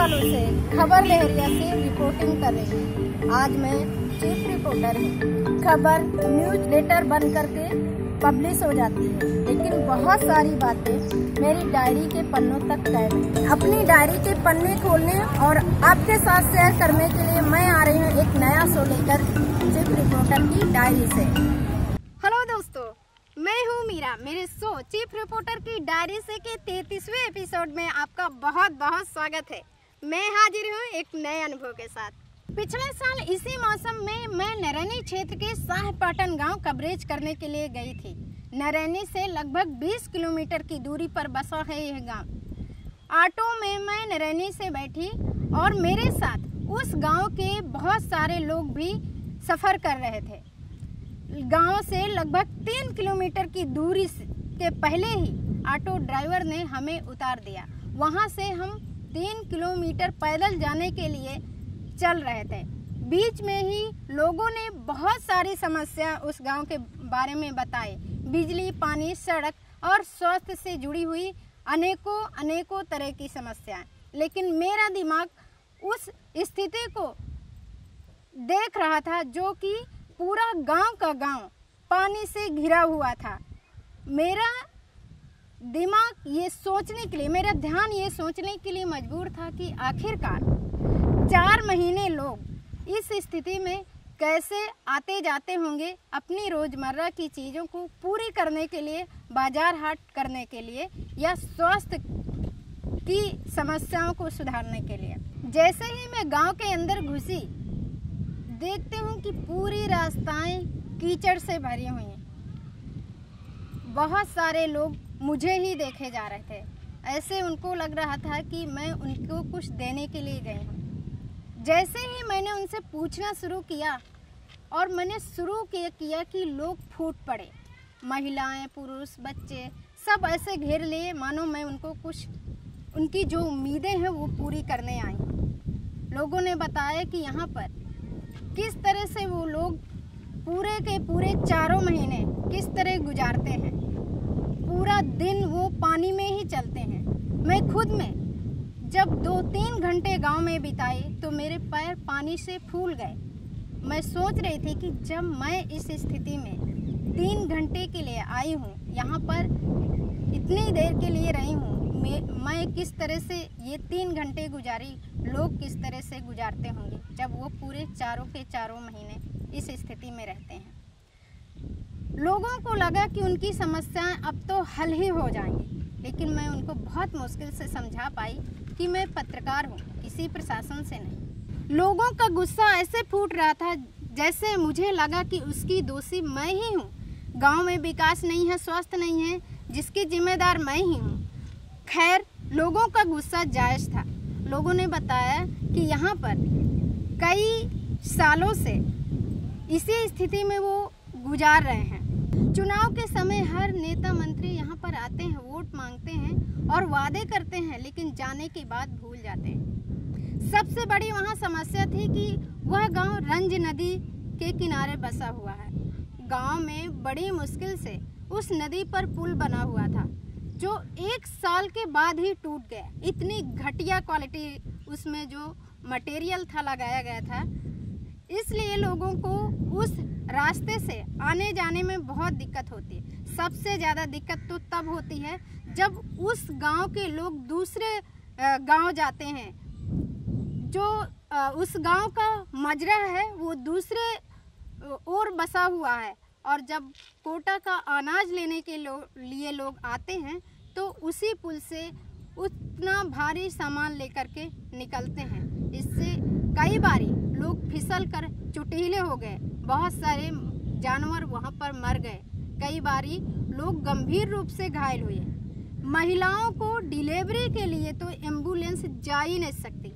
सालों से खबर लहरिया से रिपोर्टिंग कर रही हूँ। आज मैं चीफ रिपोर्टर हूँ। खबर न्यूज लेटर बन करके पब्लिश हो जाती है, लेकिन बहुत सारी बातें मेरी डायरी के पन्नों तक कैद हैं। अपनी डायरी के पन्ने खोलने और आपके साथ शेयर करने के लिए मैं आ रही हूँ एक नया शो लेकर, चीफ रिपोर्टर की डायरी से। हेलो दोस्तों, मैं हूँ मीरा। मेरे शो चीफ रिपोर्टर की डायरी से के 33वें एपिसोड में आपका बहुत बहुत स्वागत है। मैं हाजिर हूँ एक नए अनुभव के साथ। पिछले साल इसी मौसम में मैं नरैनी क्षेत्र के शाहपाटन गांव कवरेज करने के लिए गई थी। नरैनी से लगभग 20 किलोमीटर की दूरी पर बसा है यह गांव। ऑटो में मैं नरैनी से बैठी और मेरे साथ उस गांव के बहुत सारे लोग भी सफ़र कर रहे थे। गांव से लगभग 3 किलोमीटर की दूरी के पहले ही ऑटो ड्राइवर ने हमें उतार दिया। वहां से हम 3 किलोमीटर पैदल जाने के लिए चल रहे थे। बीच में ही लोगों ने बहुत सारी समस्या उस गांव के बारे में बताए। बिजली, पानी, सड़क और स्वास्थ्य से जुड़ी हुई अनेकों तरह की समस्याएं। लेकिन मेरा दिमाग उस स्थिति को देख रहा था जो कि पूरा गांव का गांव पानी से घिरा हुआ था। मेरा दिमाग ये सोचने के लिए, मेरा ध्यान ये सोचने के लिए मजबूर था कि आखिरकार 4 महीने लोग इस स्थिति में कैसे आते जाते होंगे अपनी रोज़मर्रा की चीज़ों को पूरी करने के लिए, बाजार हाट करने के लिए या स्वास्थ्य की समस्याओं को सुधारने के लिए। जैसे ही मैं गांव के अंदर घुसी, देखती हूँ कि पूरी रास्ताएं कीचड़ से भरी हुई हैं। बहुत सारे लोग मुझे ही देखे जा रहे थे। ऐसे उनको लग रहा था कि मैं उनको कुछ देने के लिए गई हूँ। जैसे ही मैंने उनसे पूछना शुरू किया और मैंने शुरू किया कि लोग फूट पड़े। महिलाएं, पुरुष, बच्चे सब ऐसे घेर लिए मानो मैं उनको कुछ, उनकी जो उम्मीदें हैं वो पूरी करने आई। लोगों ने बताया कि यहाँ पर किस तरह से वो लोग पूरे के पूरे 4 महीने किस तरह गुजारते हैं। पूरा दिन वो पानी में ही चलते हैं। मैं खुद में जब 2-3 घंटे गांव में बिताए तो मेरे पैर पानी से फूल गए। मैं सोच रही थी कि जब मैं इस स्थिति में 3 घंटे के लिए आई हूँ, यहाँ पर इतनी देर के लिए रही हूँ, मैं किस तरह से ये 3 घंटे गुजारी, लोग किस तरह से गुजारते होंगे जब वो पूरे चारों के चारों महीने इस स्थिति में रहते हैं। लोगों को लगा कि उनकी समस्याएं अब तो हल ही हो जाएंगी, लेकिन मैं उनको बहुत मुश्किल से समझा पाई कि मैं पत्रकार हूँ, किसी प्रशासन से नहीं। लोगों का गुस्सा ऐसे फूट रहा था जैसे मुझे लगा कि उसकी दोषी मैं ही हूँ। गांव में विकास नहीं है, स्वास्थ्य नहीं है, जिसकी जिम्मेदार मैं ही हूँ। खैर, लोगों का गुस्सा जायज़ था। लोगों ने बताया कि यहाँ पर कई सालों से इसी स्थिति में वो गुजार रहे हैं। चुनाव के समय हर नेता मंत्री यहाँ पर आते हैं, वोट मांगते हैं और वादे करते हैं, लेकिन जाने के बाद भूल जाते हैं। सबसे बड़ी वहाँ समस्या थी कि वह गांव रंज नदी के किनारे बसा हुआ है। गांव में बड़ी मुश्किल से उस नदी पर पुल बना हुआ था, जो 1 साल के बाद ही टूट गया। इतनी घटिया क्वालिटी उसमें जो मटेरियल था लगाया गया था, इसलिए लोगों को उस रास्ते से आने जाने में बहुत दिक्कत होती है। सबसे ज़्यादा दिक्कत तो तब होती है जब उस गांव के लोग दूसरे गांव जाते हैं। जो उस गांव का मजरा है वो दूसरे ओर बसा हुआ है, और जब कोटा का अनाज लेने के लिए लोग आते हैं तो उसी पुल से उतना भारी सामान लेकर के निकलते हैं। इससे कई बारी लोग फिसल कर चुटीले हो गए, बहुत सारे जानवर वहां पर मर गए, कई बारी लोग गंभीर रूप से घायल हुए। महिलाओं को डिलीवरी के लिए तो एम्बुलेंस जा ही नहीं सकती।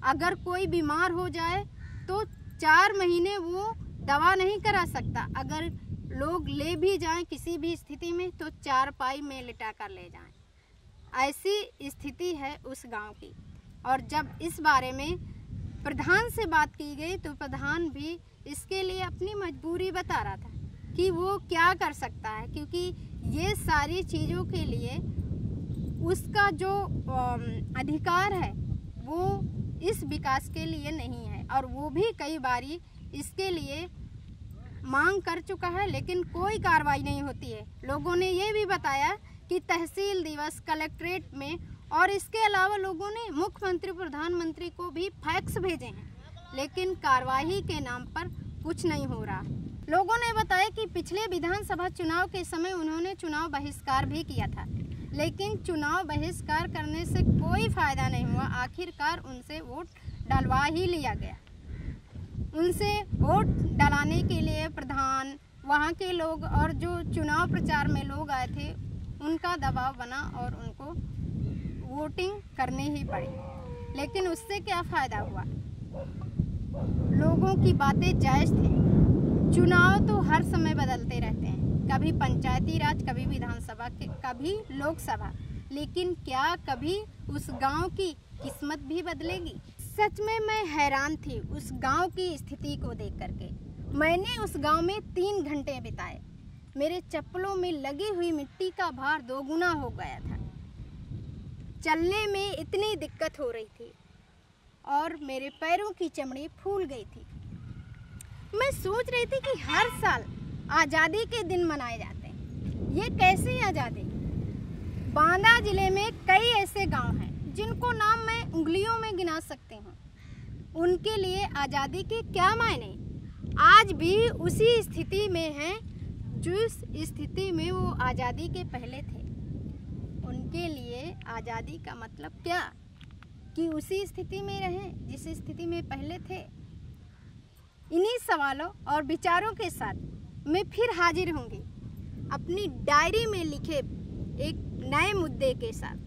अगर कोई बीमार हो जाए तो 4 महीने वो दवा नहीं करा सकता। अगर लोग ले भी जाएं किसी भी स्थिति में तो 4 पाई में लिटा कर ले जाएं। ऐसी स्थिति है उस गांव की। और जब इस बारे में प्रधान से बात की गई तो प्रधान भी इसके लिए अपनी मजबूरी बता रहा था कि वो क्या कर सकता है, क्योंकि ये सारी चीज़ों के लिए उसका जो अधिकार है वो इस विकास के लिए नहीं है, और वो भी कई बारी इसके लिए मांग कर चुका है, लेकिन कोई कार्रवाई नहीं होती है। लोगों ने ये भी बताया कि तहसील दिवस कलेक्ट्रेट में, और इसके अलावा लोगों ने मुख्यमंत्री प्रधानमंत्री को भी फैक्स भेजे हैं, लेकिन कार्रवाई के नाम पर कुछ नहीं हो रहा। लोगों ने बताया कि पिछले विधानसभा चुनाव के समय उन्होंने चुनाव बहिष्कार भी किया था, लेकिन चुनाव बहिष्कार करने से कोई फायदा नहीं हुआ। आखिरकार उनसे वोट डलवा ही लिया गया। उनसे वोट डलाने के लिए प्रधान, वहाँ के लोग और जो चुनाव प्रचार में लोग आए थे, उनका दबाव बना और उनको वोटिंग करनी ही पड़ी। लेकिन उससे क्या फ़ायदा हुआ? लोगों की बातें जायज़ थी। चुनाव तो हर समय बदलते रहते हैं, कभी पंचायती राज, कभी विधानसभा के, कभी लोकसभा, लेकिन क्या कभी उस गांव की किस्मत भी बदलेगी? सच में मैं हैरान थी उस गांव की स्थिति को देख करके। मैंने उस गांव में 3 घंटे बिताए। मेरे चप्पलों में लगी हुई मिट्टी का भार 2 गुना हो गया था। चलने में इतनी दिक्कत हो रही थी और मेरे पैरों की चमड़ी फूल गई थी। मैं सोच रही थी कि हर साल आज़ादी के दिन मनाए जाते हैं, ये कैसी आज़ादी? बांदा जिले में कई ऐसे गांव हैं जिनको नाम मैं उंगलियों में गिना सकती हूँ। उनके लिए आज़ादी के क्या मायने? आज भी उसी स्थिति में हैं जिस स्थिति में वो आज़ादी के पहले थे। उनके लिए आज़ादी का मतलब क्या? कि उसी स्थिति में रहें जिस स्थिति में पहले थे। इन्हीं सवालों और विचारों के साथ मैं फिर हाजिर होंगी अपनी डायरी में लिखे एक नए मुद्दे के साथ।